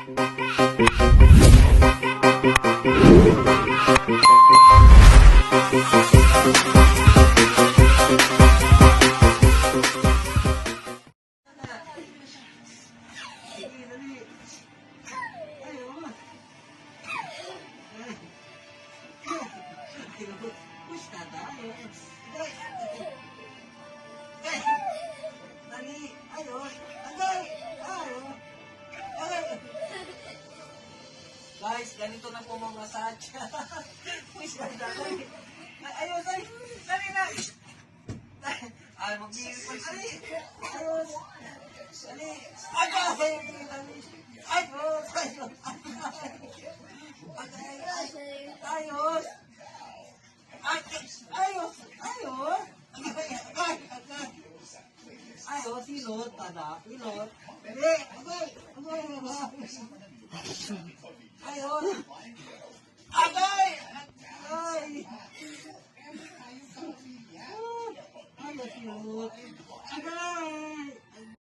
Push na tayo. Dali. Ayos. Agay. Ayos. Agay. Guys, ganito na po mga massage. Push na tayo. Ayos. Ay. Dali na. Ay, mag-iipon. Dali. Ayos. Dali. Agay. Dali. Ayos. Ayos. Ayos. Ayos! Ayos! Ayos, hilot, tada, hilot. Hindi, agay! Agay! Ayos! Agay! Agay! Ayos, hilot. Agay!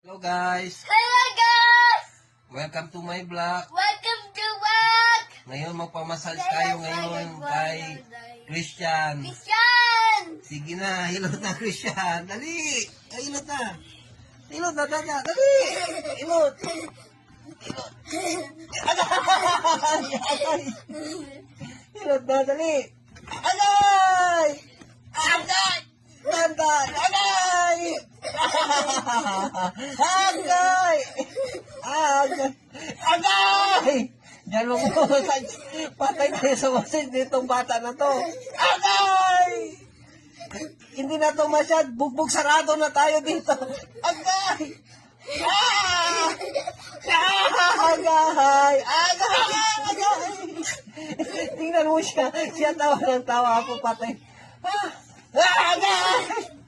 Hello guys! Hello guys! Welcome to my vlog. Welcome to work! Ngayon magpamassage tayo ngayon kay Christian. Christian! Sige na, hilot na Christian. Dali! Hilot na. Hilot na, dada. Dali! Hilot. Hilot. Agay! Hilot na, dali. Agay! Agay! Agay! Agay! Agay! Agay! Agay! Diyan mo po, patay tayo sa wasin ditong bata na to. Agay! Hindi na to masyad, bugbog sarado na tayo dito. Agay! Ah! Agay! Agay! Agay! Tingnan mo siya tawa ng tawa ako patay. Ah! Agay!